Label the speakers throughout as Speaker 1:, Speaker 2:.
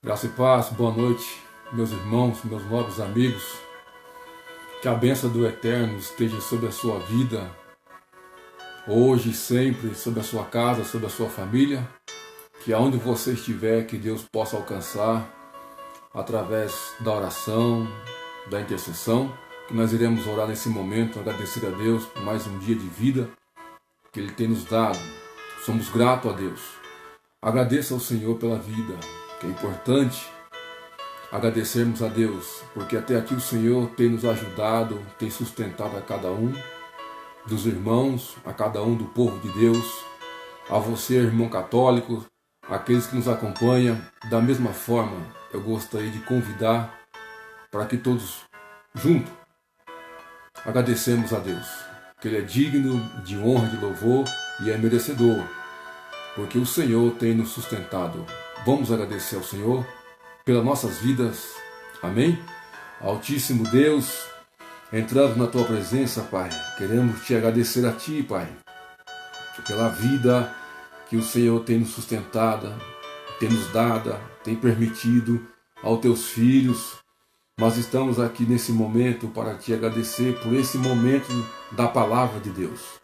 Speaker 1: Graça e paz, boa noite, meus irmãos, meus nobres amigos. Que a bênção do Eterno esteja sobre a sua vida, hoje e sempre, sobre a sua casa, sobre a sua família. Que aonde você estiver, que Deus possa alcançar através da oração, da intercessão. Que nós iremos orar nesse momento, agradecer a Deus por mais um dia de vida que Ele tem nos dado. Somos gratos a Deus. Agradeça ao Senhor pela vida, que é importante agradecermos a Deus, porque até aqui o Senhor tem nos ajudado, tem sustentado a cada um dos irmãos, a cada um do povo de Deus, a você, irmão católico, aqueles que nos acompanham. Da mesma forma, eu gostaria de convidar para que todos juntos agradecemos a Deus, que Ele é digno de honra, de louvor e é merecedor, porque o Senhor tem nos sustentado. Vamos agradecer ao Senhor pelas nossas vidas. Amém? Altíssimo Deus, entrando na Tua presença, Pai, queremos Te agradecer a Ti, Pai, pela vida que o Senhor tem nos sustentado, tem nos dado, tem permitido aos Teus filhos. Nós estamos aqui nesse momento para Te agradecer por esse momento da Palavra de Deus.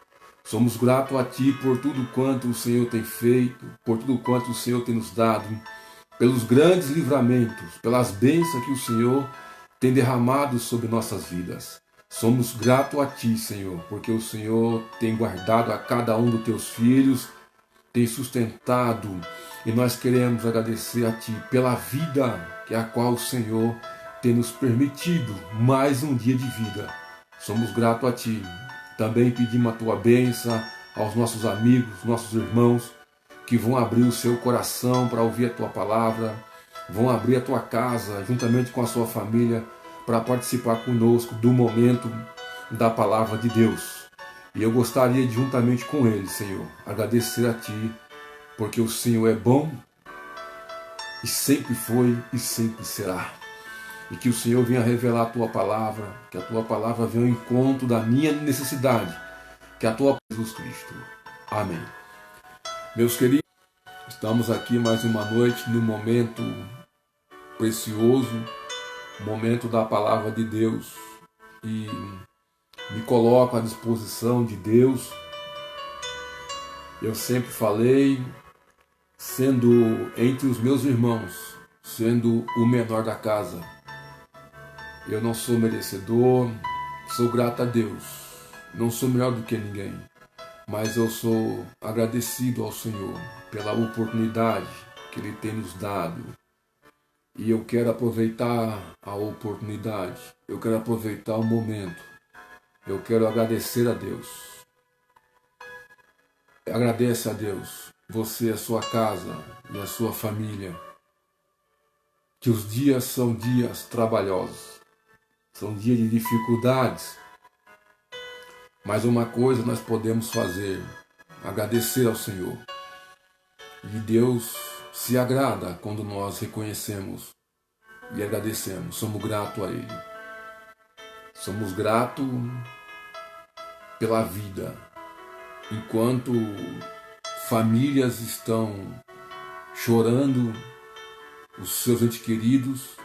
Speaker 1: Somos gratos a Ti por tudo quanto o Senhor tem feito, por tudo quanto o Senhor tem nos dado, pelos grandes livramentos, pelas bênçãos que o Senhor tem derramado sobre nossas vidas. Somos gratos a Ti, Senhor, porque o Senhor tem guardado a cada um dos Teus filhos, tem sustentado, e nós queremos agradecer a Ti pela vida que a qual o Senhor tem nos permitido mais um dia de vida. Somos gratos a Ti. Também pedimos a Tua bênção aos nossos amigos, nossos irmãos, que vão abrir o seu coração para ouvir a Tua palavra, vão abrir a Tua casa, juntamente com a sua família, para participar conosco do momento da palavra de Deus. E eu gostaria de, juntamente com eles, Senhor, agradecer a Ti, porque o Senhor é bom, e sempre foi e sempre será. E que o Senhor venha revelar a Tua palavra, que a Tua palavra venha ao encontro da minha necessidade, que a Tua Jesus Cristo. Amém. Meus queridos, estamos aqui mais uma noite no momento precioso, momento da palavra de Deus, e me coloco à disposição de Deus. Eu sempre falei, sendo entre os meus irmãos, sendo o menor da casa, eu não sou merecedor, sou grato a Deus, não sou melhor do que ninguém, mas eu sou agradecido ao Senhor pela oportunidade que Ele tem nos dado. E eu quero aproveitar a oportunidade, eu quero aproveitar o momento, eu quero agradecer a Deus. Agradece a Deus, você, a sua casa e a sua família, que os dias são dias trabalhosos. São dias de dificuldades, mas uma coisa nós podemos fazer, agradecer ao Senhor. E Deus se agrada quando nós reconhecemos e agradecemos, somos gratos a Ele. Somos gratos pela vida, enquanto famílias estão chorando os seus entes queridos,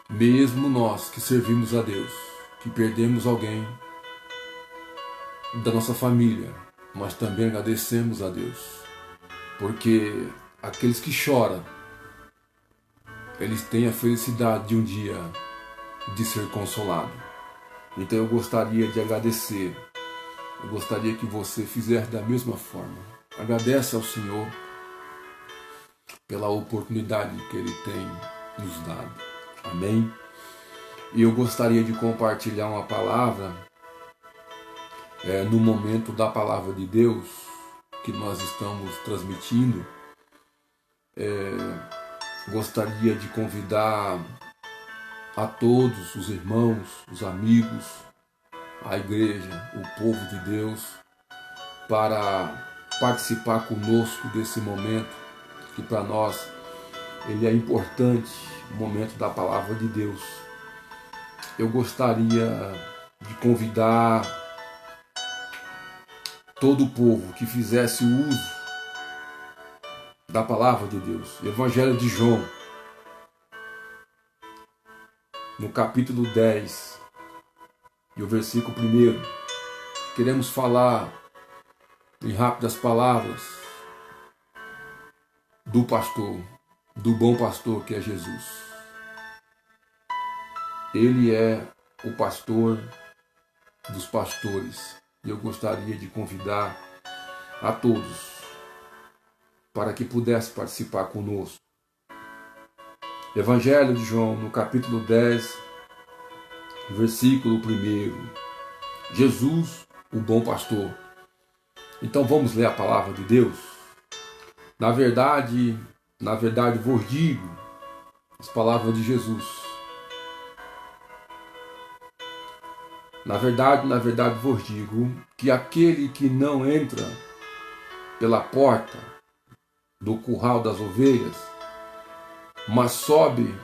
Speaker 1: mesmo nós que servimos a Deus, que perdemos alguém da nossa família, nós também agradecemos a Deus, porque aqueles que choram, eles têm a felicidade de um dia de ser consolado. Então eu gostaria de agradecer, eu gostaria que você fizesse da mesma forma. Agradece ao Senhor pela oportunidade que Ele tem nos dado. Amém? E eu gostaria de compartilhar uma palavra no momento da palavra de Deus que nós estamos transmitindo. Gostaria de convidar a todos os irmãos, os amigos, a igreja, o povo de Deus, para participar conosco desse momento que para nós ele é importante, o momento da palavra de Deus. Eu gostaria de convidar todo o povo que fizesse uso da palavra de Deus. Evangelho de João, no capítulo 10 e o versículo 1. Queremos falar em rápidas palavras do pastor, do bom pastor que é Jesus. Ele é o pastor dos pastores. E eu gostaria de convidar a todos para que pudesse participar conosco. Evangelho de João, no capítulo 10, versículo 1. Jesus, o bom pastor. Então vamos ler a palavra de Deus. Na verdade vos digo as palavras de Jesus. Na verdade vos digo que aquele que não entra pela porta do curral das ovelhas, mas sobe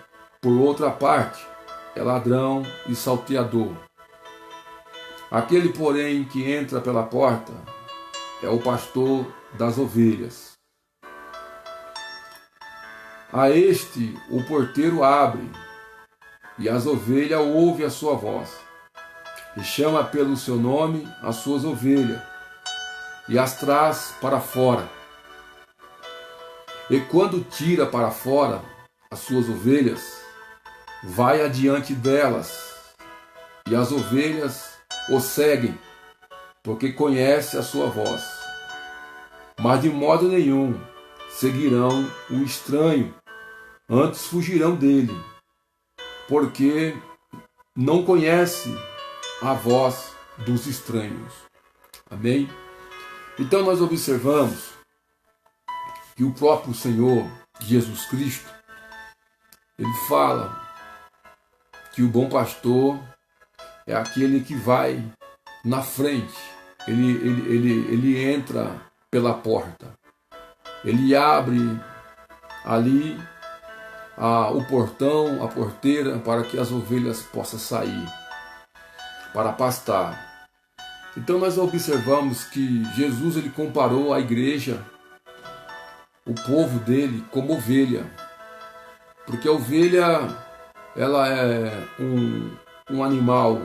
Speaker 1: por outra parte, é ladrão e salteador. Aquele, porém, que entra pela porta é o pastor das ovelhas. A este o porteiro abre, e as ovelhas ouvem a sua voz, e chama pelo seu nome as suas ovelhas, e as traz para fora. E quando tira para fora as suas ovelhas, vai adiante delas, e as ovelhas o seguem, porque conhece a sua voz. Mas de modo nenhum seguirão o estranho, antes fugirão dele, porque não conhece a voz dos estranhos. Amém? Então nós observamos que o próprio Senhor Jesus Cristo, ele fala que o bom pastor é aquele que vai na frente, ele entra pela porta, ele abre ali o portão, a porteira, para que as ovelhas possam sair para pastar. Então nós observamos que Jesus ele comparou a igreja, o povo dele, como ovelha, porque a ovelha ela é um animal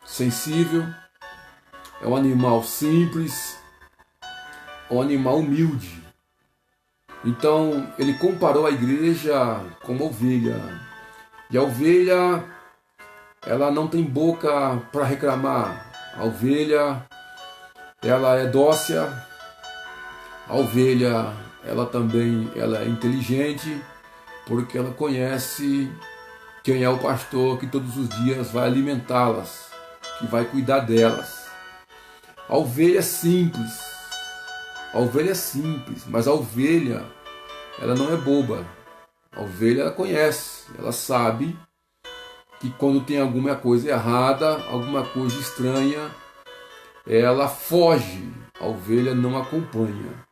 Speaker 1: sensível, é um animal simples, é um animal humilde. Então ele comparou a igreja como ovelha, e a ovelha ela não tem boca para reclamar. A ovelha ela é dócil, a ovelha ela é inteligente, porque ela conhece quem é o pastor que todos os dias vai alimentá-las, que vai cuidar delas. A ovelha é simples, mas a ovelha ela não é boba. A ovelha ela conhece, ela sabe que quando tem alguma coisa errada, alguma coisa estranha, ela foge, a ovelha não acompanha.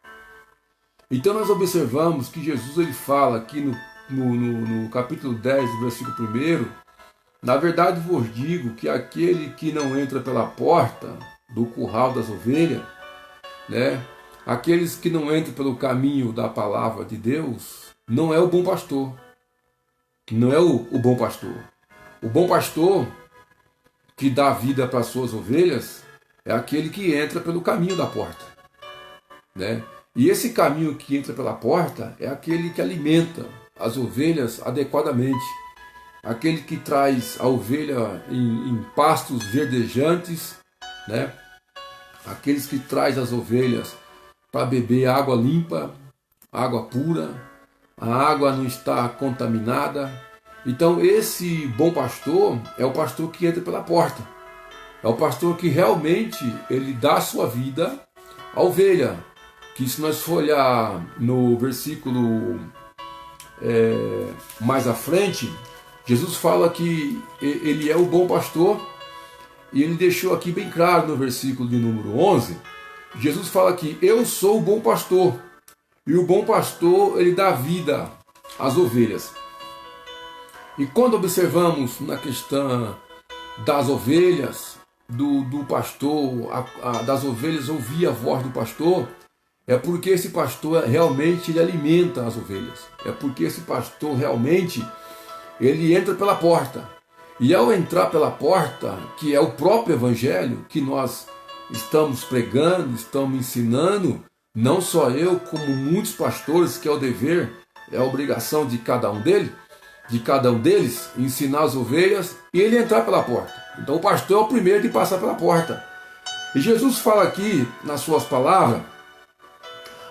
Speaker 1: Então nós observamos que Jesus ele fala aqui no capítulo 10, versículo 1, na verdade vos digo que aquele que não entra pela porta do curral das ovelhas, né, aqueles que não entram pelo caminho da palavra de Deus, não é o bom pastor. Não é o bom pastor. O bom pastor que dá vida para as suas ovelhas é aquele que entra pelo caminho da porta, né? E esse caminho que entra pela porta é aquele que alimenta as ovelhas adequadamente, aquele que traz a ovelha em pastos verdejantes, né? Aqueles que traz as ovelhas para beber água limpa, água pura, a água não está contaminada. Então esse bom pastor é o pastor que entra pela porta, é o pastor que realmente ele dá a sua vida à ovelha, que se nós for olhar no versículo mais à frente, Jesus fala que ele é o bom pastor, e ele deixou aqui bem claro no versículo de número 11, Jesus fala que eu sou o bom pastor, e o bom pastor ele dá vida às ovelhas. E quando observamos na questão das ovelhas, do pastor, das ovelhas ouvir a voz do pastor, é porque esse pastor realmente ele alimenta as ovelhas. É porque esse pastor realmente ele entra pela porta. E ao entrar pela porta, que é o próprio Evangelho, que nós estamos pregando, estamos ensinando, não só eu, como muitos pastores, que é o dever, é a obrigação de cada um deles, ensinar as ovelhas e ele entrar pela porta. Então o pastor é o primeiro de passar pela porta. E Jesus fala aqui, nas suas palavras,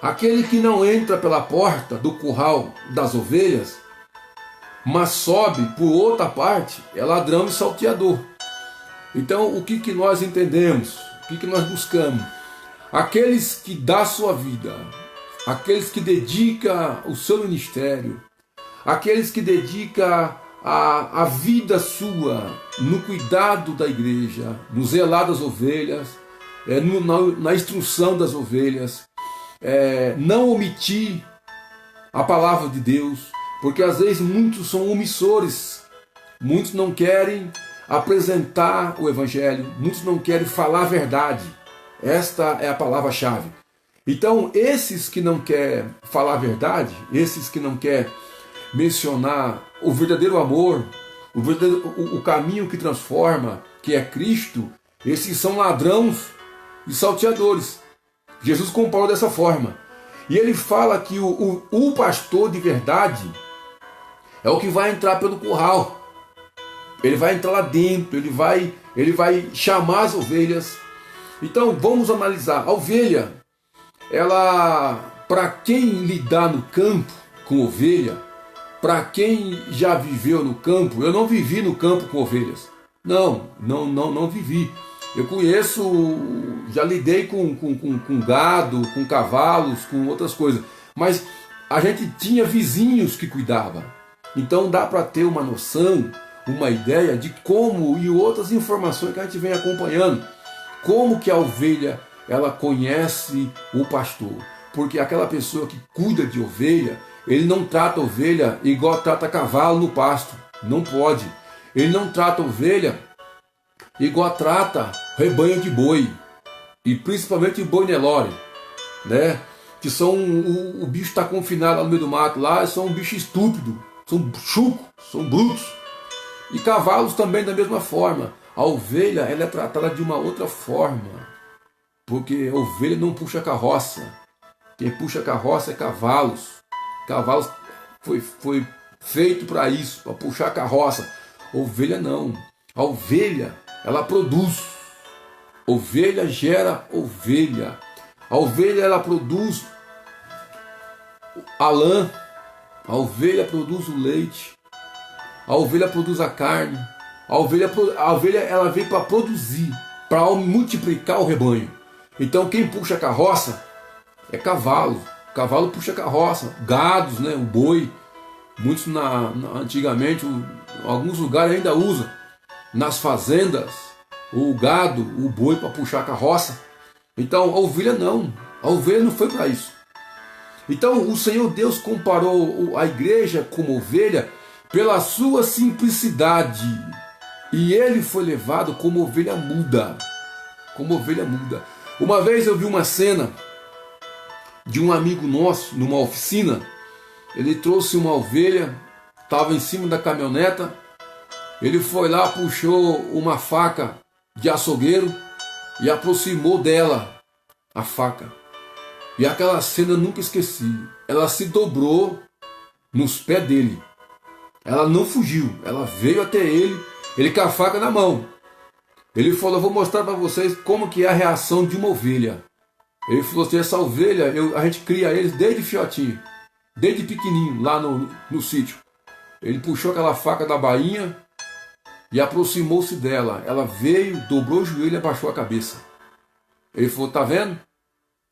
Speaker 1: aquele que não entra pela porta do curral das ovelhas, mas sobe por outra parte, é ladrão e salteador. Então o que nós entendemos? O que nós buscamos? Aqueles que dão a sua vida, aqueles que dedicam o seu ministério, aqueles que dedicam a vida sua no cuidado da igreja, no zelar das ovelhas, na instrução das ovelhas, não omitir a palavra de Deus, porque às vezes muitos são omissores, muitos não querem apresentar o Evangelho, muitos não querem falar a verdade. Esta é a palavra-chave. Então, esses que não querem falar a verdade, esses que não querem mencionar o verdadeiro amor, o caminho que transforma, que é Cristo, esses são ladrões e salteadores. Jesus comparou dessa forma. E ele fala que o pastor de verdade é o que vai entrar pelo curral. Ele vai entrar lá dentro, ele vai chamar as ovelhas. Então vamos analisar. A ovelha, ela, para quem lidar no campo com ovelha, para quem já viveu no campo, eu não vivi no campo com ovelhas. Não vivi. Eu conheço, já lidei com gado, com cavalos, com outras coisas. Mas a gente tinha vizinhos que cuidavam. Então dá para ter uma noção, uma ideia de como, e outras informações que a gente vem acompanhando, como que a ovelha ela conhece o pastor. Porque aquela pessoa que cuida de ovelha, ele não trata a ovelha igual trata cavalo no pasto. Não pode. Ele não trata a ovelha igual trata rebanho de boi. E principalmente boi Nelore, né? Que são o bicho está confinado lá no meio do mato, lá são um bicho estúpido, são chucos, são brutos. E cavalos também da mesma forma. A ovelha ela é tratada de uma outra forma, porque a ovelha não puxa carroça. Quem puxa carroça é cavalos. Cavalos foi feito para isso, para puxar carroça. Ovelha não. A ovelha ela produz. Ovelha gera ovelha. A ovelha ela produz a lã. A ovelha produz o leite. A ovelha produz a carne. A ovelha ela vem para produzir, para multiplicar o rebanho. Então quem puxa a carroça é cavalo. O cavalo puxa a carroça. Gados, né? O boi. Muitos antigamente, alguns lugares ainda usam. Nas fazendas, o gado, o boi para puxar a carroça. Então a ovelha não. A ovelha não foi para isso. Então o Senhor Deus comparou a igreja como ovelha pela sua simplicidade. E ele foi levado como ovelha muda. Como ovelha muda. Uma vez eu vi uma cena de um amigo nosso numa oficina. Ele trouxe uma ovelha, estava em cima da caminhoneta. Ele foi lá, puxou uma faca de açougueiro e aproximou dela a faca. E aquela cena eu nunca esqueci. Ela se dobrou nos pés dele. Ela não fugiu, ela veio até ele com a faca na mão. Ele falou: eu vou mostrar para vocês como que é a reação de uma ovelha. Ele falou assim: essa ovelha, a gente cria eles desde fiotinho, desde pequenininho, lá no sítio. Ele puxou aquela faca da bainha e aproximou-se dela. Ela veio, dobrou o joelho e abaixou a cabeça. Ele falou: tá vendo?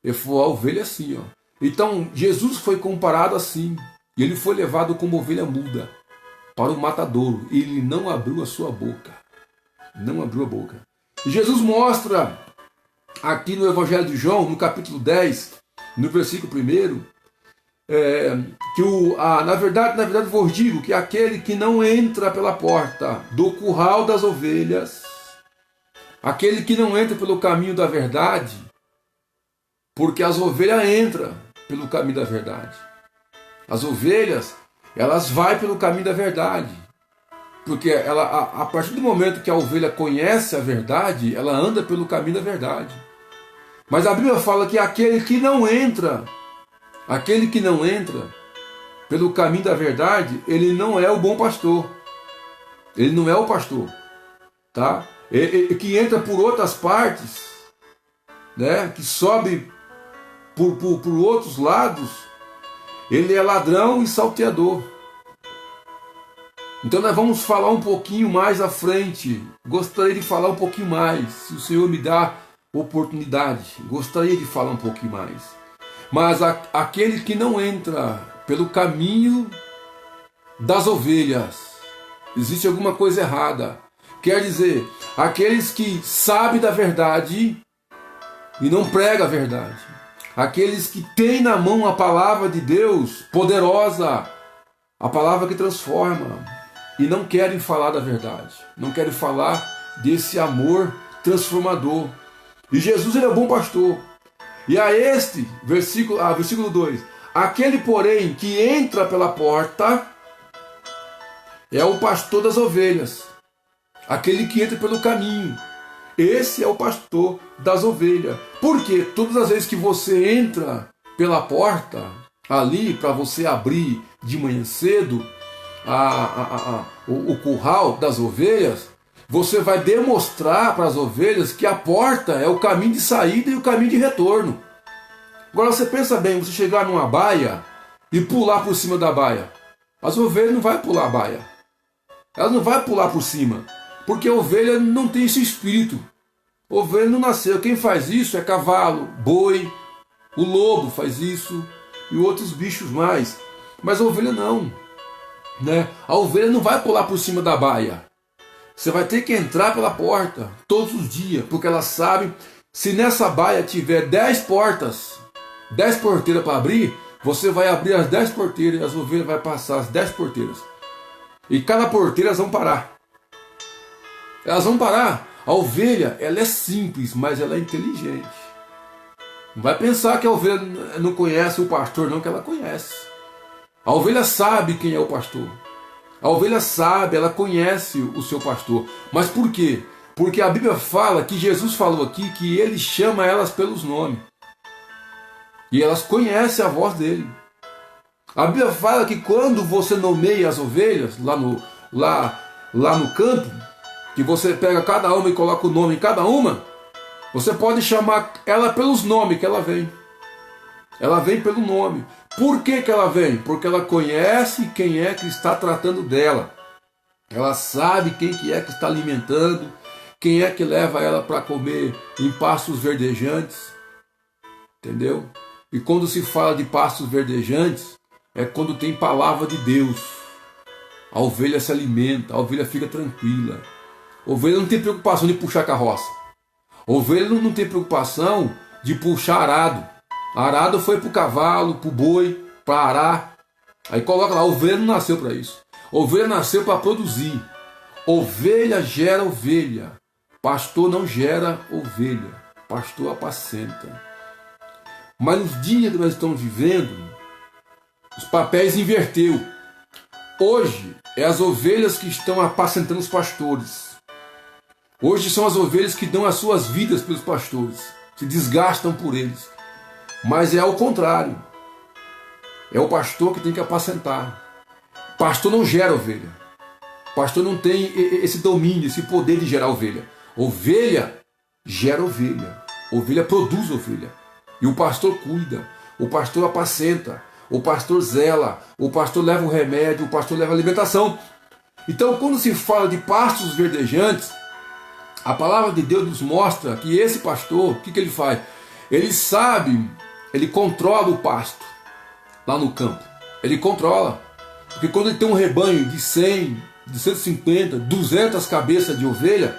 Speaker 1: Ele falou: a ovelha é assim, ó. Então Jesus foi comparado assim. E ele foi levado como ovelha muda para o matadouro. Ele não abriu a sua boca. Não abriu a boca. E Jesus mostra aqui no Evangelho de João, no capítulo 10, no versículo 1, que na verdade vos digo que aquele que não entra pela porta do curral das ovelhas, aquele que não entra pelo caminho da verdade, porque as ovelhas entram pelo caminho da verdade. As ovelhas, elas vão pelo caminho da verdade. Porque ela, a partir do momento que a ovelha conhece a verdade, ela anda pelo caminho da verdade. Mas a Bíblia fala que aquele que não entra pelo caminho da verdade, ele não é o bom pastor. Ele não é o pastor. Tá? Que entra por outras partes, né? Que sobe por outros lados, ele é ladrão e salteador. Então nós vamos falar um pouquinho mais à frente. Gostaria de falar um pouquinho mais, se o Senhor me dá oportunidade. Gostaria de falar um pouquinho mais. Mas aquele que não entra pelo caminho das ovelhas, existe alguma coisa errada. Quer dizer, aqueles que sabem da verdade e não pregam a verdade. Aqueles que têm na mão a palavra de Deus, poderosa, a palavra que transforma, e não querem falar da verdade, não querem falar desse amor transformador. E Jesus, ele é o bom pastor. E a este, versículo 2, aquele, porém, que entra pela porta é o pastor das ovelhas, aquele que entra pelo caminho. Esse é o pastor das ovelhas. Porque todas as vezes que você entra pela porta, ali para você abrir de manhã cedo o curral das ovelhas, você vai demonstrar para as ovelhas que a porta é o caminho de saída e o caminho de retorno. Agora você pensa bem, você chegar numa baia e pular por cima da baia. As ovelhas não vão pular a baia. Elas não vão pular por cima. Porque a ovelha não tem esse espírito. A ovelha não nasceu. Quem faz isso é cavalo, boi, o lobo faz isso e outros bichos mais. Mas a ovelha não. Né? A ovelha não vai pular por cima da baia. Você vai ter que entrar pela porta todos os dias, porque ela sabe, se nessa baia tiver 10 portas, 10 porteiras para abrir, você vai abrir as 10 porteiras e as ovelhas vão passar as 10 porteiras. E cada porteira elas vão parar. Elas vão parar. A ovelha, ela é simples, mas ela é inteligente. Não vai pensar que a ovelha não conhece o pastor, não, que ela conhece. A ovelha sabe quem é o pastor. A ovelha sabe, ela conhece o seu pastor. Mas por quê? Porque a Bíblia fala que Jesus falou aqui que ele chama elas pelos nomes. E elas conhecem a voz dele. A Bíblia fala que quando você nomeia as ovelhas lá no campo, que você pega cada uma e coloca o nome em cada uma, você pode chamar ela pelos nomes que ela vem. Ela vem pelo nome. Por que ela vem? Porque ela conhece quem é que está tratando dela. Ela sabe quem que é que está alimentando, quem é que leva ela para comer em pastos verdejantes. Entendeu? E quando se fala de pastos verdejantes, é quando tem palavra de Deus. A ovelha se alimenta, a ovelha fica tranquila. A ovelha não tem preocupação de puxar carroça. A ovelha não tem preocupação de puxar arado. Arado foi para o cavalo, para o boi, para arar. Aí coloca lá, a ovelha não nasceu para isso. A ovelha nasceu para produzir. Ovelha gera ovelha. Pastor não gera ovelha. Pastor apacenta. Mas nos dias que nós estamos vivendo, os papéis inverteu. Hoje é as ovelhas que estão apacentando os pastores. Hoje são as ovelhas que dão as suas vidas pelos pastores, se desgastam por eles. Mas é ao contrário. É o pastor que tem que apacentar. Pastor não gera ovelha. Pastor não tem esse domínio, esse poder de gerar ovelha. Ovelha gera ovelha. Ovelha produz ovelha. E o pastor cuida. O pastor apacenta. O pastor zela. O pastor leva o remédio. O pastor leva a alimentação. Então, quando se fala de pastos verdejantes, a palavra de Deus nos mostra que esse pastor, o que ele faz? Ele sabe, ele controla o pasto lá no campo. Ele controla. Porque quando ele tem um rebanho de 100, de 150, 200 cabeças de ovelha,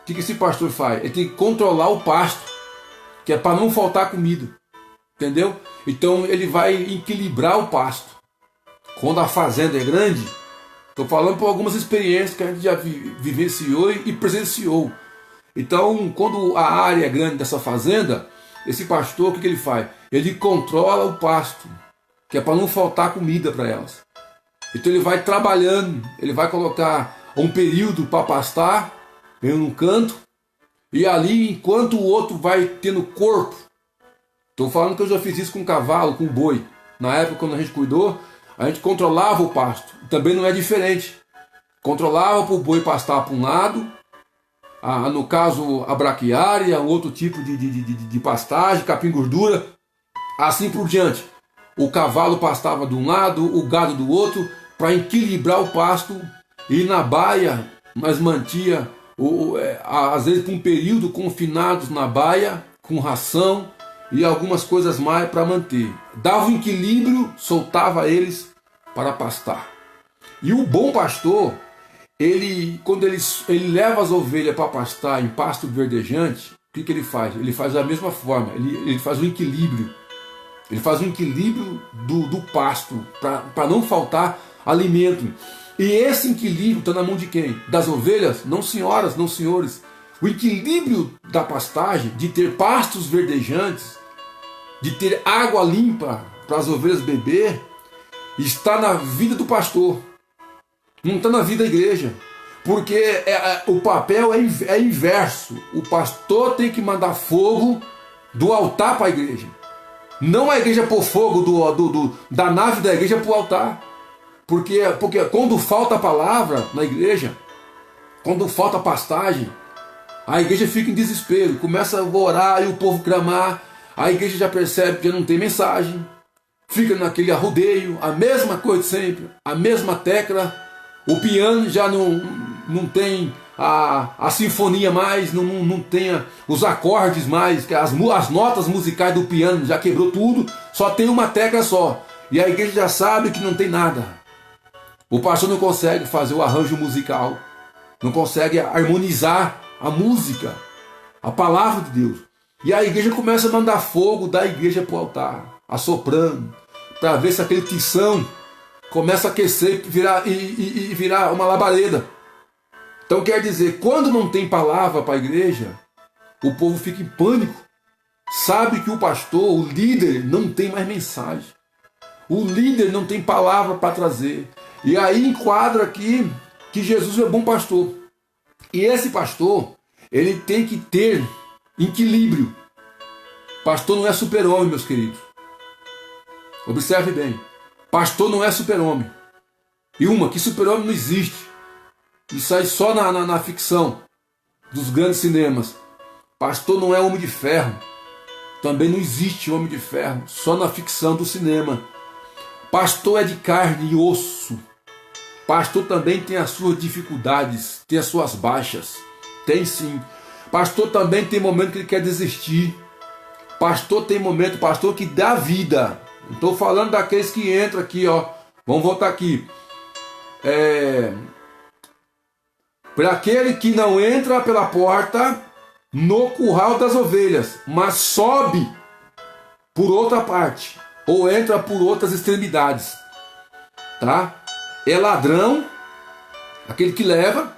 Speaker 1: o que esse pastor faz? Ele tem que controlar o pasto, que é para não faltar comida. Entendeu? Então ele vai equilibrar o pasto. Quando a fazenda é grande, estou falando por algumas experiências que a gente já vivenciou e presenciou. Então, quando a área é grande dessa fazenda, esse pastor, o que ele faz? Ele controla o pasto, que é para não faltar comida para elas. Então ele vai trabalhando, ele vai colocar um período para pastar em um canto, e ali, enquanto o outro vai tendo corpo. Estou falando que eu já fiz isso com cavalo, com boi. Na época, quando a gente cuidou, a gente controlava o pasto. Também não é diferente. Controlava para o boi pastar para um lado, no caso a braquiária, outro tipo de pastagem, capim-gordura, assim por diante. O cavalo pastava de um lado, o gado do outro, para equilibrar o pasto. E na baia, nós mantia, às vezes por um período, confinados na baia, com ração e algumas coisas mais para manter. Dava um equilíbrio, soltava eles para pastar. E o bom pastor, quando ele leva as ovelhas para pastar em pasto verdejante, o que ele faz? Ele faz da mesma forma, ele faz um equilíbrio. Ele faz um equilíbrio do pasto, para não faltar alimento. E esse equilíbrio está na mão de quem? Das ovelhas? Não senhoras, não senhores. O equilíbrio da pastagem, de ter pastos verdejantes, de ter água limpa para as ovelhas beber, está na vida do pastor. Não está na vida da igreja. Porque o papel é inverso. O pastor tem que mandar fogo do altar para a igreja. Não a igreja pôr fogo da nave da igreja para o altar. Porque quando falta a palavra na igreja, quando falta pastagem, a igreja fica em desespero. Começa a orar e o povo clamar. A igreja já percebe que já não tem mensagem. Fica naquele arrodeio, a mesma coisa sempre, a mesma tecla. O piano já não tem a sinfonia mais, não tem os acordes mais, as notas musicais do piano já quebrou tudo, só tem uma tecla só. E a igreja já sabe que não tem nada. O pastor não consegue fazer o arranjo musical, não consegue harmonizar a música, a palavra de Deus. E a igreja começa a mandar fogo da igreja para o altar, assoprando, para ver se aquele tição começa a aquecer e virar uma labareda. Então quer dizer, quando não tem palavra para a igreja, o povo fica em pânico. Sabe que o pastor, o líder, não tem mais mensagem. O líder não tem palavra para trazer. E aí enquadra aqui que Jesus é bom pastor. E esse pastor, ele tem que ter equilíbrio. Pastor não é super-homem, meus queridos. Observe bem. Pastor não é super-homem. E que super-homem não existe. Isso aí só na ficção dos grandes cinemas. Pastor não é homem de ferro. Também não existe homem de ferro. Só na ficção do cinema. Pastor é de carne e osso. Pastor também tem as suas dificuldades, tem as suas baixas. Tem sim. Pastor também tem momento que ele quer desistir. Pastor tem momento, pastor que dá vida. Estou falando daqueles que entram aqui, ó. Vamos voltar aqui. Para aquele que não entra pela porta no curral das ovelhas, mas sobe por outra parte, ou entra por outras extremidades, tá? É ladrão, aquele que leva,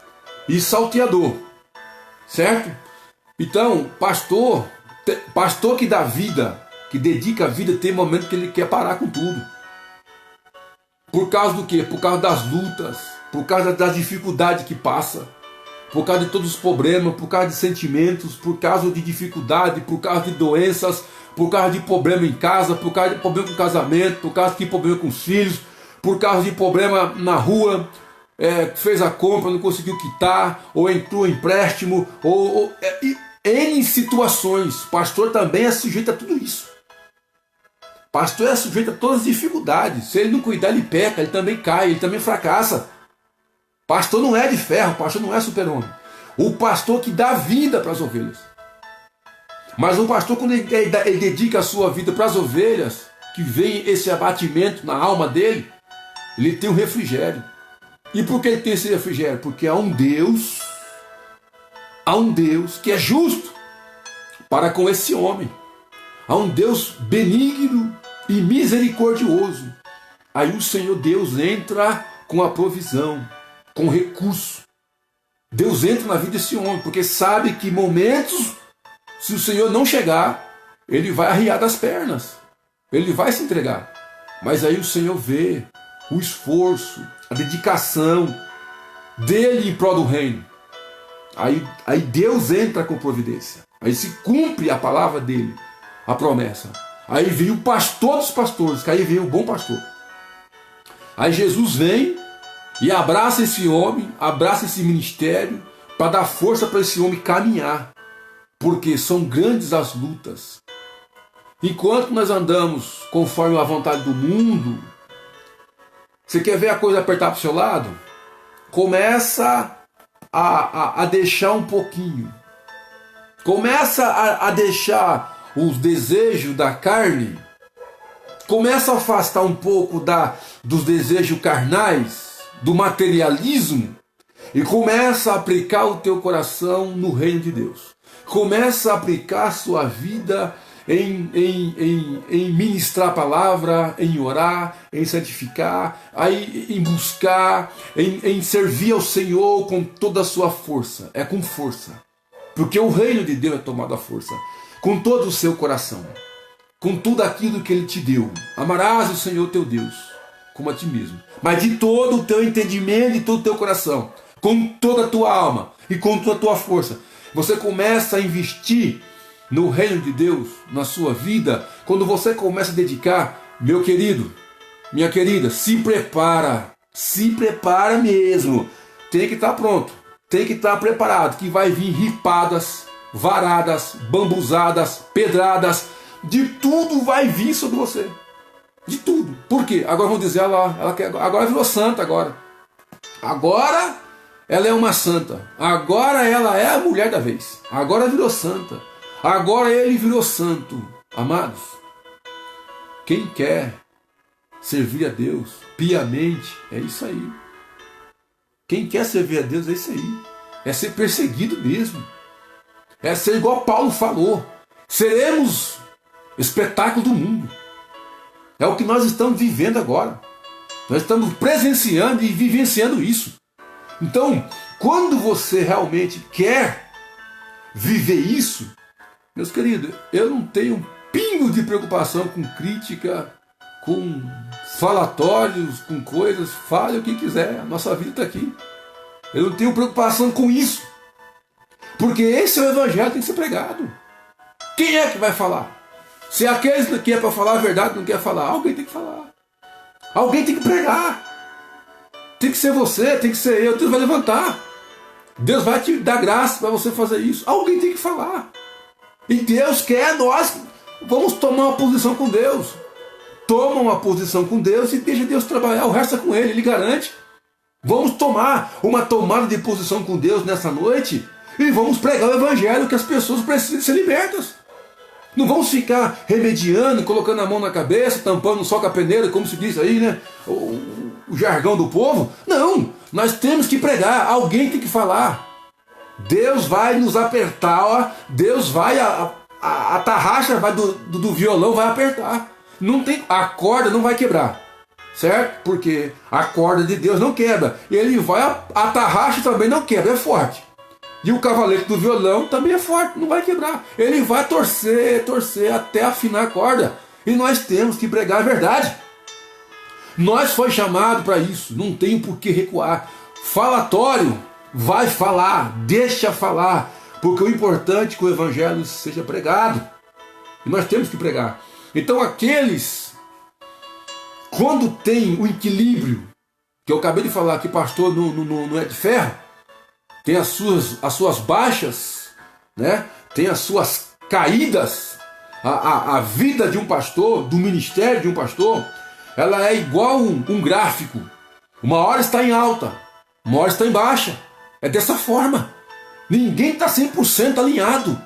Speaker 1: e salteador, certo? Então, pastor que dá vida, que dedica a vida, tem momento que ele quer parar com tudo. Por causa do quê? Por causa das lutas, por causa das dificuldades que passa, por causa de todos os problemas, por causa de sentimentos, por causa de dificuldade, por causa de doenças, por causa de problema em casa, por causa de problema com o casamento, por causa de problema com os filhos, por causa de problema na rua, fez a compra, não conseguiu quitar, ou entrou em empréstimo, N situações. Pastor também é sujeito a tudo isso. Pastor é sujeito a todas as dificuldades. Se ele não cuidar, ele peca, ele também cai, ele também fracassa. Pastor não é de ferro, pastor não é super-homem. O pastor que dá vida para as ovelhas. Mas o pastor, quando ele dedica a sua vida para as ovelhas, que vem esse abatimento na alma dele, ele tem um refrigério. E por que ele tem esse refrigério? Porque há um Deus que é justo para com esse homem. Há um Deus benigno e misericordioso. Aí o Senhor Deus entra com a provisão, com recurso. Deus entra na vida desse homem, porque sabe que momentos, se o Senhor não chegar, ele vai arriar das pernas, ele vai se entregar. Mas aí o Senhor vê o esforço, a dedicação, dele em prol do reino. Aí Deus entra com providência. Aí se cumpre a palavra dele, a promessa. Aí vem o pastor dos pastores, que aí vem o bom pastor. Aí Jesus vem e abraça esse homem, abraça esse ministério, para dar força para esse homem caminhar. Porque são grandes as lutas. Enquanto nós andamos conforme a vontade do mundo, você quer ver a coisa apertar para o seu lado? Começa a deixar um pouquinho. Começa a deixar os desejos da carne. Começa a afastar um pouco dos desejos carnais, do materialismo. E começa a aplicar o teu coração no reino de Deus. Começa a aplicar a sua vida em ministrar a palavra, em orar, em santificar, em buscar, em servir ao Senhor com toda a sua força. É com força. Porque o reino de Deus é tomado à força. Com todo o seu coração. Com tudo aquilo que Ele te deu. Amarás o Senhor teu Deus, como a ti mesmo. Mas de todo o teu entendimento e todo o teu coração. Com toda a tua alma e com toda a tua força. Você começa a investir no reino de Deus, na sua vida, quando você começa a dedicar, meu querido, minha querida, se prepara mesmo, tem que estar pronto, tem que estar preparado, que vai vir ripadas, varadas, bambuzadas, pedradas, de tudo vai vir sobre você, de tudo. Por quê? Agora vão dizer, agora virou santa agora ela é uma santa, agora ela é a mulher da vez, agora virou santa. Agora ele virou santo. Amados, quem quer servir a Deus piamente, é isso aí. Quem quer servir a Deus é isso aí. É ser perseguido mesmo. É ser igual Paulo falou. Seremos espetáculo do mundo. É o que nós estamos vivendo agora. Nós estamos presenciando e vivenciando isso. Então, quando você realmente quer viver isso, meus queridos, eu não tenho um pingo de preocupação com crítica, com falatórios, com coisas. Fale o que quiser, a nossa vida está aqui. Eu não tenho preocupação com isso. Porque esse é o evangelho que tem que ser pregado. Quem é que vai falar? Se aqueles que é para falar a verdade não quer falar, alguém tem que falar. Alguém tem que pregar. Tem que ser você, tem que ser eu. Deus vai levantar. Deus vai te dar graça para você fazer isso. Alguém tem que falar. E Deus quer nós, vamos tomar uma posição com Deus. Toma uma posição com Deus e deixa Deus trabalhar, o resto é com Ele garante. Vamos tomar uma tomada de posição com Deus nessa noite e vamos pregar o Evangelho, que as pessoas precisam ser libertas. Não vamos ficar remediando, colocando a mão na cabeça, tampando só com a peneira, como se diz aí, né? O jargão do povo. Não, nós temos que pregar, alguém tem que falar. Deus vai nos apertar, ó. Deus vai, a tarraxa vai do violão vai apertar. Não tem, a corda não vai quebrar, certo? Porque a corda de Deus não quebra. Ele vai, a tarraxa também não quebra, é forte. E o cavalete do violão também é forte, não vai quebrar. Ele vai torcer até afinar a corda. E nós temos que pregar a verdade. Nós foi chamado para isso, não tem por que recuar. Falatório, vai falar, deixa falar, porque o importante é que o evangelho seja pregado. E nós temos que pregar. Então aqueles, quando tem o equilíbrio, que eu acabei de falar que pastor não é de ferro, tem as suas baixas, né? Tem as suas caídas. A vida de um pastor, do ministério de um pastor, ela é igual um gráfico. Uma hora está em alta, uma hora está em baixa. É dessa forma. Ninguém está 100% alinhado.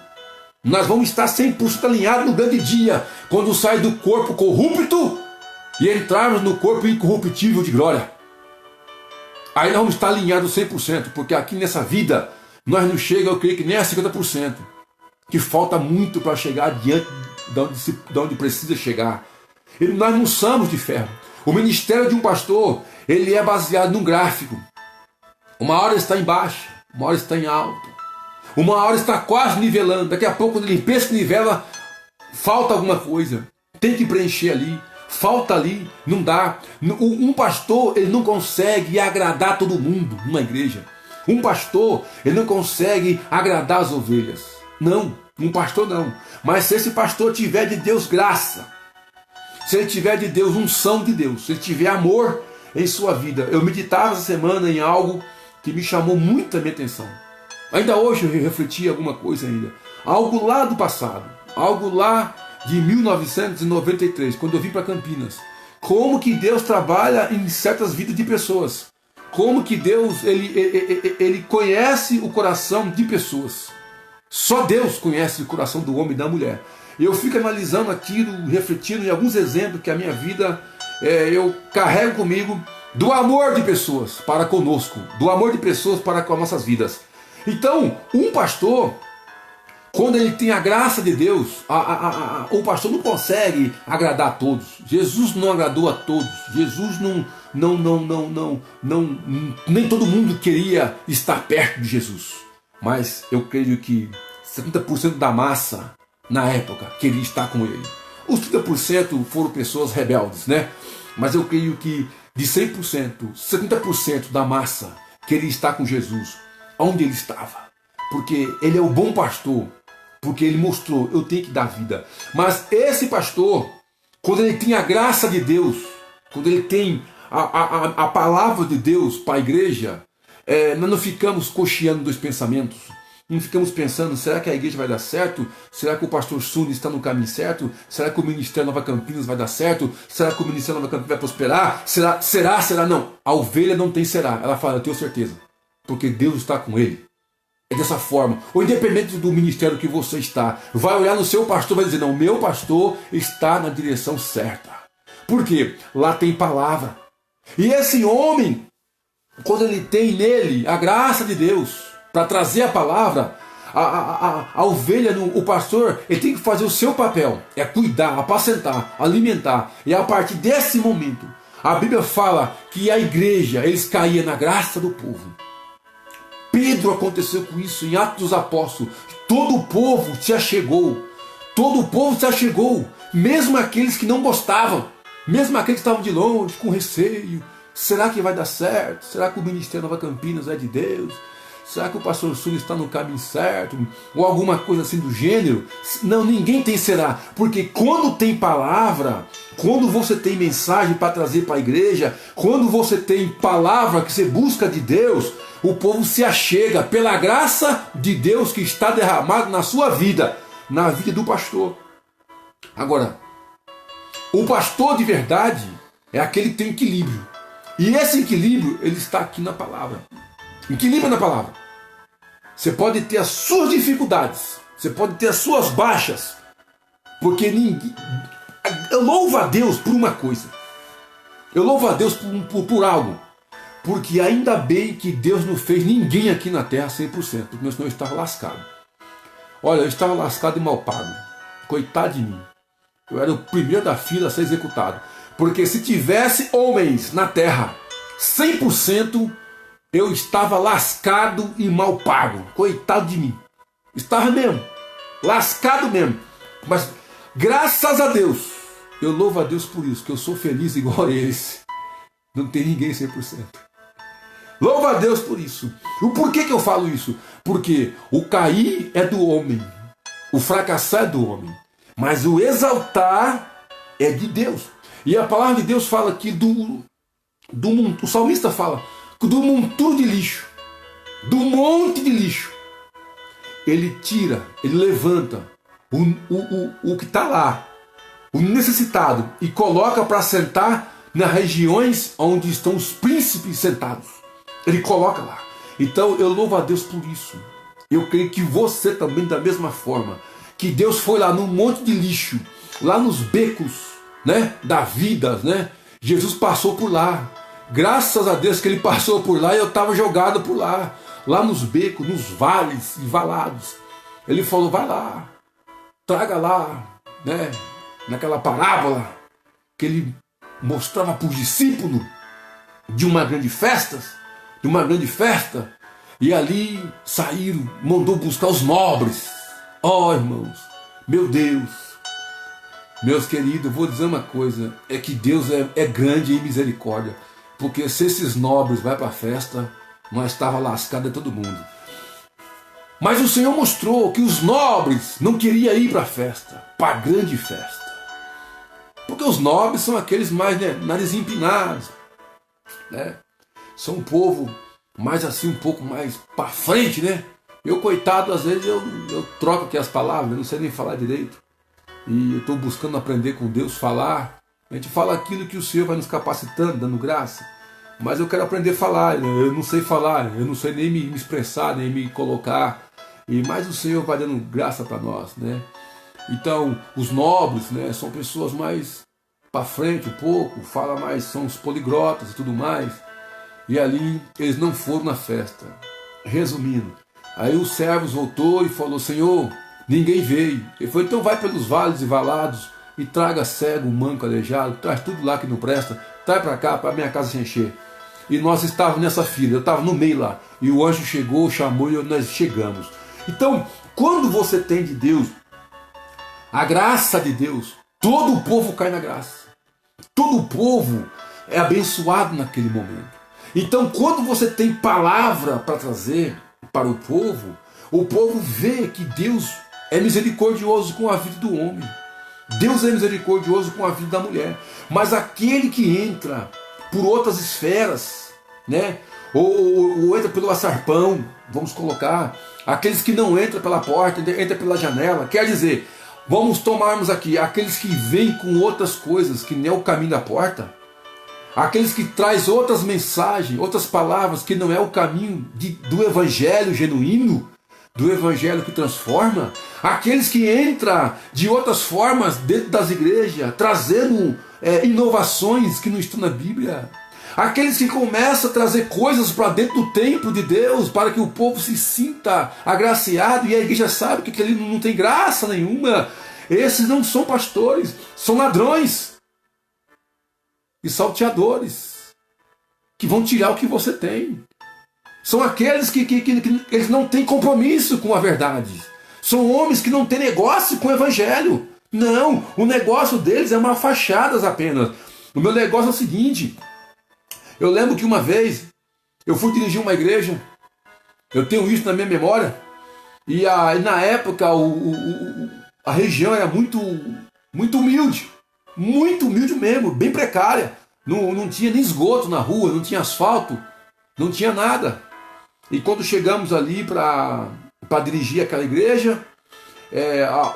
Speaker 1: Nós vamos estar 100% alinhados no grande dia, quando sai do corpo corrupto e entrarmos no corpo incorruptível de glória. Aí nós vamos estar alinhados 100%, porque aqui nessa vida nós não chegamos, eu creio que nem a 50%, que falta muito para chegar adiante de onde precisa chegar. E nós não somos de ferro. O ministério de um pastor, ele é baseado num gráfico. Uma hora está em baixa, uma hora está em alta, uma hora está quase nivelando, daqui a pouco quando ele pensa que nivela, falta alguma coisa, tem que preencher ali. falta ali, não dá. Um pastor, ele não consegue agradar todo mundo numa igreja. Um pastor, ele não consegue agradar as ovelhas. Não, um pastor não. Mas se esse pastor tiver de Deus graça, se ele tiver de Deus unção de Deus, se ele tiver amor em sua vida. Eu meditava essa semana em algo que me chamou muito a minha atenção. Ainda hoje eu refleti alguma coisa ainda. Algo lá do passado, algo lá de 1993, quando eu vim para Campinas. Como que Deus trabalha em certas vidas de pessoas. Como que Deus ele conhece o coração de pessoas. Só Deus conhece o coração do homem e da mulher. Eu fico analisando aquilo, refletindo em alguns exemplos que a minha vida eu carrego comigo do amor de pessoas para conosco, do amor de pessoas para com as nossas vidas. Então, um pastor, quando ele tem a graça de Deus, o pastor não consegue agradar a todos. Jesus não agradou a todos. Jesus nem todo mundo queria estar perto de Jesus. Mas eu creio que 70% da massa, na época, queria estar com ele. Os 30% foram pessoas rebeldes, né? Mas eu creio que de 100%, 70% da massa queria estar com Jesus, onde ele estava. Porque ele é o bom pastor, porque ele mostrou, eu tenho que dar vida. Mas esse pastor, quando ele tem a graça de Deus, quando ele tem a palavra de Deus para a igreja, nós não ficamos cocheando dos pensamentos. Não ficamos pensando, será que a igreja vai dar certo? Será que o pastor Suni está no caminho certo? Será que o Ministério Nova Campinas vai dar certo? Será que o Ministério Nova Campinas vai prosperar? Será? Não. A ovelha não tem será. Ela fala, eu tenho certeza. Porque Deus está com ele. É dessa forma. Ou independente do ministério que você está, vai olhar no seu pastor e vai dizer, não, meu pastor está na direção certa. Por quê? Lá tem palavra. E esse homem, quando ele tem nele a graça de Deus, para trazer a palavra, a ovelha, o pastor, ele tem que fazer o seu papel, é cuidar, apacentar, alimentar. E a partir desse momento, a Bíblia fala que a igreja, eles caíam na graça do povo. Pedro aconteceu com isso em Atos dos Apóstolos. Todo o povo se achegou. Todo o povo se achegou. Mesmo aqueles que não gostavam. Mesmo aqueles que estavam de longe, com receio. Será que vai dar certo? Será que o Ministério Nova Campinas é de Deus? Será que o pastor Sul está no caminho certo? Ou alguma coisa assim do gênero? Não, ninguém tem será. Porque quando tem palavra, quando você tem mensagem para trazer para a igreja, quando você tem palavra que você busca de Deus, o povo se achega pela graça de Deus que está derramado na sua vida, na vida do pastor. Agora, o pastor de verdade é aquele que tem equilíbrio. E esse equilíbrio, ele está aqui na palavra. Equilíbrio na palavra. Você pode ter as suas dificuldades, você pode ter as suas baixas, porque ninguém. Eu louvo a Deus por uma coisa. Eu louvo a Deus por algo. Porque ainda bem que Deus não fez ninguém aqui na terra 100%, porque senão eu estava lascado. Olha, eu estava lascado e mal pago. Coitado de mim. Eu era o primeiro da fila a ser executado. Porque se tivesse homens na terra 100%, eu estava lascado e mal pago. Coitado de mim. Estava mesmo. Lascado mesmo. Mas graças a Deus, eu louvo a Deus por isso, que eu sou feliz igual a eles. Não tem ninguém 100%. Louvo a Deus por isso. O porquê que eu falo isso? Porque o cair é do homem. O fracassar é do homem. Mas o exaltar é de Deus. E a palavra de Deus fala aqui o salmista fala do monturo de lixo, do monte de lixo. Ele tira, ele levanta o que está lá, o necessitado, e coloca para sentar nas regiões onde estão os príncipes sentados. Ele coloca lá. Então eu louvo a Deus por isso. Eu creio que você também, da mesma forma, que Deus foi lá no monte de lixo, lá nos becos, né, da vida, né? Jesus passou por lá. Graças a Deus que ele passou por lá e eu estava jogado por lá. Lá nos becos, nos vales e valados. Ele falou, vai lá, traga lá, né? Naquela parábola que ele mostrava para os discípulos de uma grande festa, e ali saíram, mandou buscar os nobres. Ó, irmãos, meu Deus, Meus queridos, vou dizer uma coisa, é que Deus é grande em misericórdia, porque se esses nobres vai para a festa, nós estava lascado de todo mundo. Mas o Senhor mostrou que os nobres não queriam ir para a festa, para a grande festa. Porque os nobres são aqueles mais, né, nariz empinados, né? São um povo mais assim, um pouco mais para frente, né? Eu, coitado, às vezes eu troco aqui as palavras, eu não sei nem falar direito. E eu estou buscando aprender com Deus, falar. A gente fala aquilo que o Senhor vai nos capacitando, dando graça. Mas eu quero aprender a falar, eu não sei falar, eu não sei nem me expressar, nem me colocar. Mas o Senhor vai dando graça para nós, né? Então, os nobres, né, são pessoas mais para frente um pouco, fala mais, são os poliglotas e tudo mais. E ali eles não foram na festa. Resumindo, aí os servos voltou e falou: Senhor, ninguém veio. Ele falou: então vai pelos vales e valados e traga cego, manco, aleijado, traz tudo lá que não presta, traz para cá, para minha casa se encher. E nós estávamos nessa fila, eu estava no meio lá. E o anjo chegou, chamou e nós chegamos. Então, quando você tem de Deus, a graça de Deus, todo o povo cai na graça. Todo o povo é abençoado naquele momento. Então, quando você tem palavra para trazer para o povo vê que Deus é misericordioso com a vida do homem. Deus é misericordioso com a vida da mulher. Mas aquele que entra por outras esferas, né? Ou entra pelo açarpão, vamos colocar, aqueles que não entram pela porta, entram pela janela, quer dizer, vamos tomarmos aqui, aqueles que vêm com outras coisas, que nem é o caminho da porta, aqueles que traz outras mensagens, outras palavras, que não é o caminho do evangelho genuíno, do evangelho que transforma, aqueles que entram de outras formas dentro das igrejas, trazendo inovações que não estão na Bíblia, aqueles que começam a trazer coisas para dentro do templo de Deus, para que o povo se sinta agraciado, e a igreja sabe que aquele não tem graça nenhuma. Esses não são pastores, são ladrões e salteadores, que vão tirar o que você tem. São aqueles que eles não têm compromisso com a verdade. São homens que não têm negócio com o evangelho. Não, o negócio deles é uma fachada apenas. O meu negócio é o seguinte: eu lembro que uma vez eu fui dirigir uma igreja, eu tenho isso na minha memória, e na época a região era muito humilde mesmo, bem precária. Não tinha nem esgoto na rua, não tinha asfalto, não tinha nada. E quando chegamos ali para dirigir aquela igreja,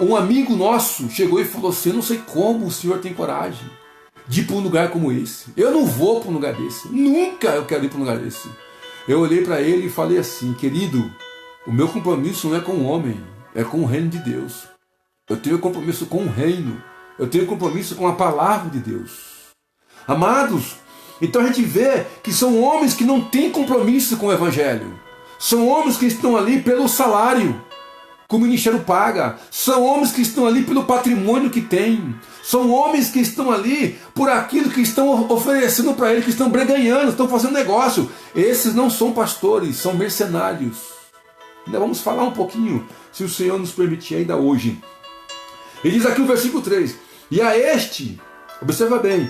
Speaker 1: um amigo nosso chegou e falou assim: eu não sei como o senhor tem coragem de ir para um lugar como esse. Eu não vou para um lugar desse. Nunca eu quero ir para um lugar desse. Eu olhei para ele e falei assim: querido, o meu compromisso não é com o homem, é com o reino de Deus. Eu tenho compromisso com o reino. Eu tenho compromisso com a palavra de Deus. Amados, então a gente vê que são homens que não têm compromisso com o evangelho. São homens que estão ali pelo salário que o ministério paga. São homens que estão ali pelo patrimônio que tem. São homens que estão ali por aquilo que estão oferecendo para ele, que estão breganhando, estão fazendo negócio. Esses não são pastores, são mercenários. Ainda vamos falar um pouquinho, se o Senhor nos permitir ainda hoje. Ele diz aqui no versículo 3, e a este, observa bem,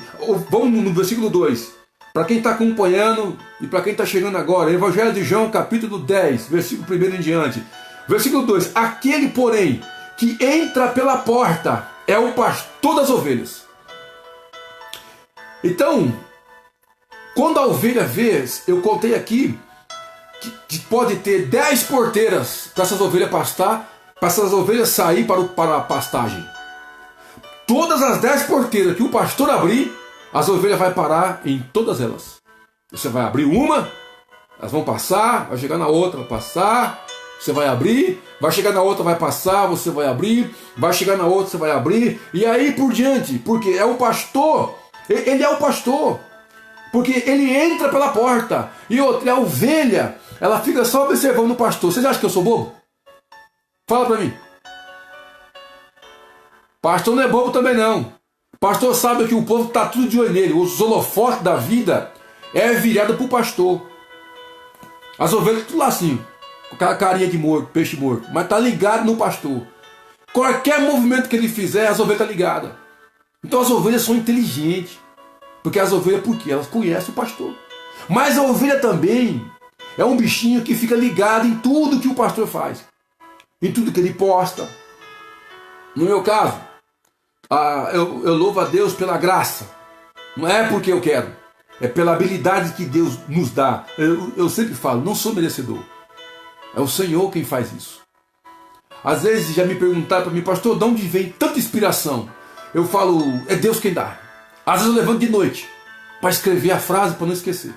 Speaker 1: vamos no versículo 2, para quem está acompanhando e para quem está chegando agora, Evangelho de João, capítulo 10, versículo 1 em diante. Versículo 2, aquele, porém, que entra pela porta é o pastor das ovelhas. Então, quando a ovelha vê, eu contei aqui, que pode ter 10 porteiras para essas ovelhas pastar, para essas ovelhas sair para a pastagem. Todas as 10 porteiras que o pastor abrir, as ovelhas vão parar em todas elas. Você vai abrir uma, elas vão passar, vai chegar na outra, vai passar, você vai abrir, vai chegar na outra, vai passar, você vai abrir, vai chegar na outra, você vai abrir, e aí por diante, porque é o pastor, ele é o pastor, porque ele entra pela porta, e outra, a ovelha, ela fica só observando o pastor. Vocês acham que eu sou bobo? Fala pra mim. Pastor não é bobo também não. Pastor sabe que o povo está tudo de olho nele. Os holofotes da vida é virado para o pastor. As ovelhas tudo lá assim, com aquela carinha de morto, peixe morto, mas está ligado no pastor. Qualquer movimento que ele fizer, as ovelhas estão ligadas. Então as ovelhas são inteligentes. Porque as ovelhas, por quê? Elas conhecem o pastor. Mas a ovelha também é um bichinho que fica ligado em tudo que o pastor faz. Em tudo que ele posta. No meu caso, eu louvo a Deus pela graça. Não é porque eu quero. É pela habilidade que Deus nos dá. Eu sempre falo, não sou merecedor. É o Senhor quem faz isso. Às vezes já me perguntaram para mim, pastor, de onde vem tanta inspiração? Eu falo, é Deus quem dá. Às vezes eu levanto de noite para escrever a frase para não esquecer.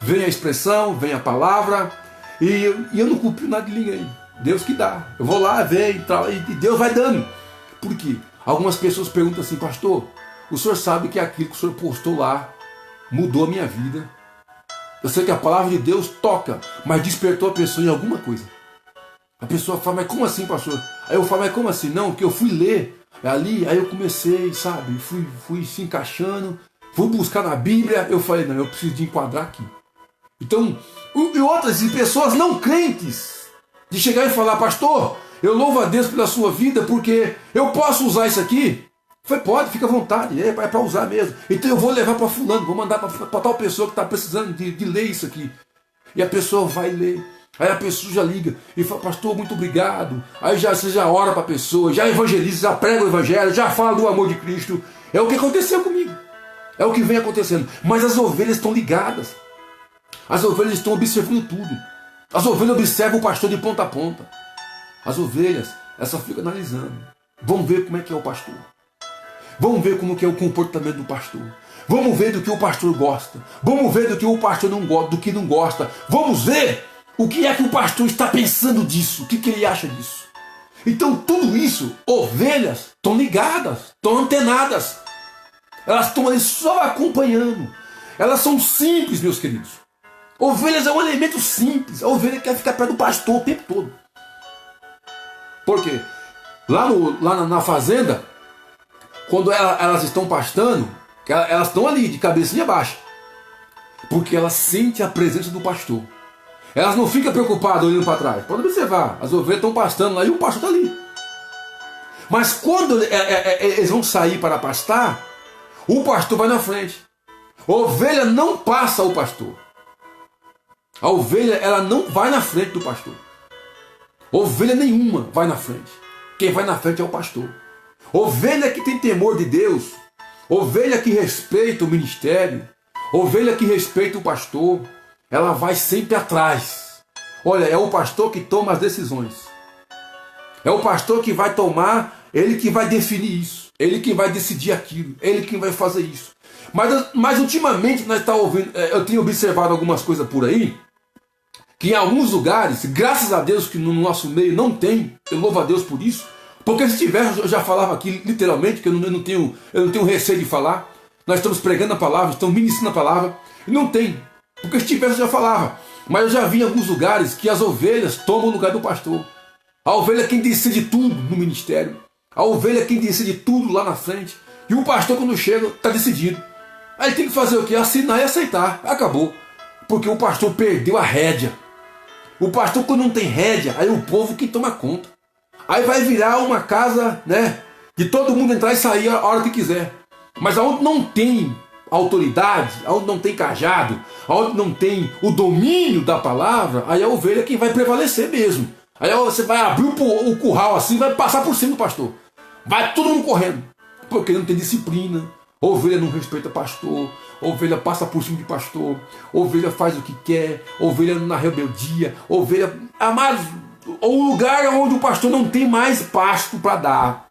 Speaker 1: Vem a expressão, vem a palavra, e eu não copio nada de ninguém. Deus que dá. Eu vou lá, vem, e Deus vai dando. Por quê? Algumas pessoas perguntam assim, pastor, o senhor sabe que aquilo que o senhor postou lá mudou a minha vida. Eu sei que a palavra de Deus toca, mas despertou a pessoa em alguma coisa. A pessoa fala, mas como assim, pastor? Aí eu falo, mas como assim? Não, que eu fui ler ali, aí eu comecei, sabe, fui se encaixando, fui buscar na Bíblia, eu falei, não, eu preciso de enquadrar aqui. Então, e outras pessoas não crentes, de chegar e falar, pastor, eu louvo a Deus pela sua vida, porque eu posso usar isso aqui? Foi, pode, fica à vontade, é para usar mesmo. Então eu vou levar para fulano, vou mandar para tal pessoa que está precisando de ler isso aqui. E a pessoa vai ler. Aí a pessoa já liga e fala, pastor, muito obrigado. Aí você já ora para a pessoa, já evangeliza, já prega o evangelho, já fala do amor de Cristo. É o que aconteceu comigo. É o que vem acontecendo. Mas as ovelhas estão ligadas. As ovelhas estão observando tudo. As ovelhas observam o pastor de ponta a ponta. As ovelhas, essa fica analisando. Vamos ver como é que é o pastor. Vamos ver como que é o comportamento do pastor. Vamos ver do que o pastor gosta. Vamos ver do que o pastor não gosta, do que não gosta. Vamos ver o que é que o pastor está pensando disso. O que ele acha disso. Então tudo isso, ovelhas estão ligadas, estão antenadas. Elas estão ali só acompanhando. Elas são simples, meus queridos. Ovelhas é um elemento simples. A ovelha quer ficar perto do pastor o tempo todo. Por quê? Lá na fazenda, quando elas estão pastando, elas estão ali de cabecinha baixa. Porque elas sentem a presença do pastor. Elas não ficam preocupadas olhando para trás. Pode observar, as ovelhas estão pastando lá e o pastor está ali. Mas quando eles vão sair para pastar, o pastor vai na frente. A ovelha não passa o pastor. A ovelha, ela não vai na frente do pastor. Ovelha nenhuma vai na frente. Quem vai na frente é o pastor. Ovelha que tem temor de Deus, ovelha que respeita o ministério, ovelha que respeita o pastor, ela vai sempre atrás. Olha, é o pastor que toma as decisões. É o pastor que vai tomar, ele que vai definir isso, ele que vai decidir aquilo, ele que vai fazer isso. Mas ultimamente nós estamos ouvindo, eu tenho observado algumas coisas por aí, que em alguns lugares, graças a Deus que no nosso meio não tem, eu louvo a Deus por isso, porque se tivesse, eu já falava aqui literalmente, que eu não tenho receio de falar. Nós estamos pregando a palavra, estamos ministrando a palavra, e não tem. Porque se tivesse, eu já falava. Mas eu já vi em alguns lugares que as ovelhas tomam o lugar do pastor. A ovelha é quem decide tudo no ministério. A ovelha é quem decide tudo lá na frente. E o pastor, quando chega, está decidido. Aí ele tem que fazer o quê? Assinar e aceitar. Acabou. Porque o pastor perdeu a rédea. O pastor, quando não tem rédea, aí o povo que toma conta. Aí vai virar uma casa, né, de todo mundo entrar e sair a hora que quiser. Mas aonde não tem autoridade, aonde não tem cajado, aonde não tem o domínio da palavra, aí a ovelha é quem vai prevalecer mesmo. Aí você vai abrir o curral assim, vai passar por cima do pastor. Vai todo mundo correndo. Porque não tem disciplina. A ovelha não respeita pastor. A ovelha passa por cima de pastor. A ovelha faz o que quer. A ovelha na rebeldia. A ovelha... Amados, o lugar onde o pastor não tem mais pasto para dar.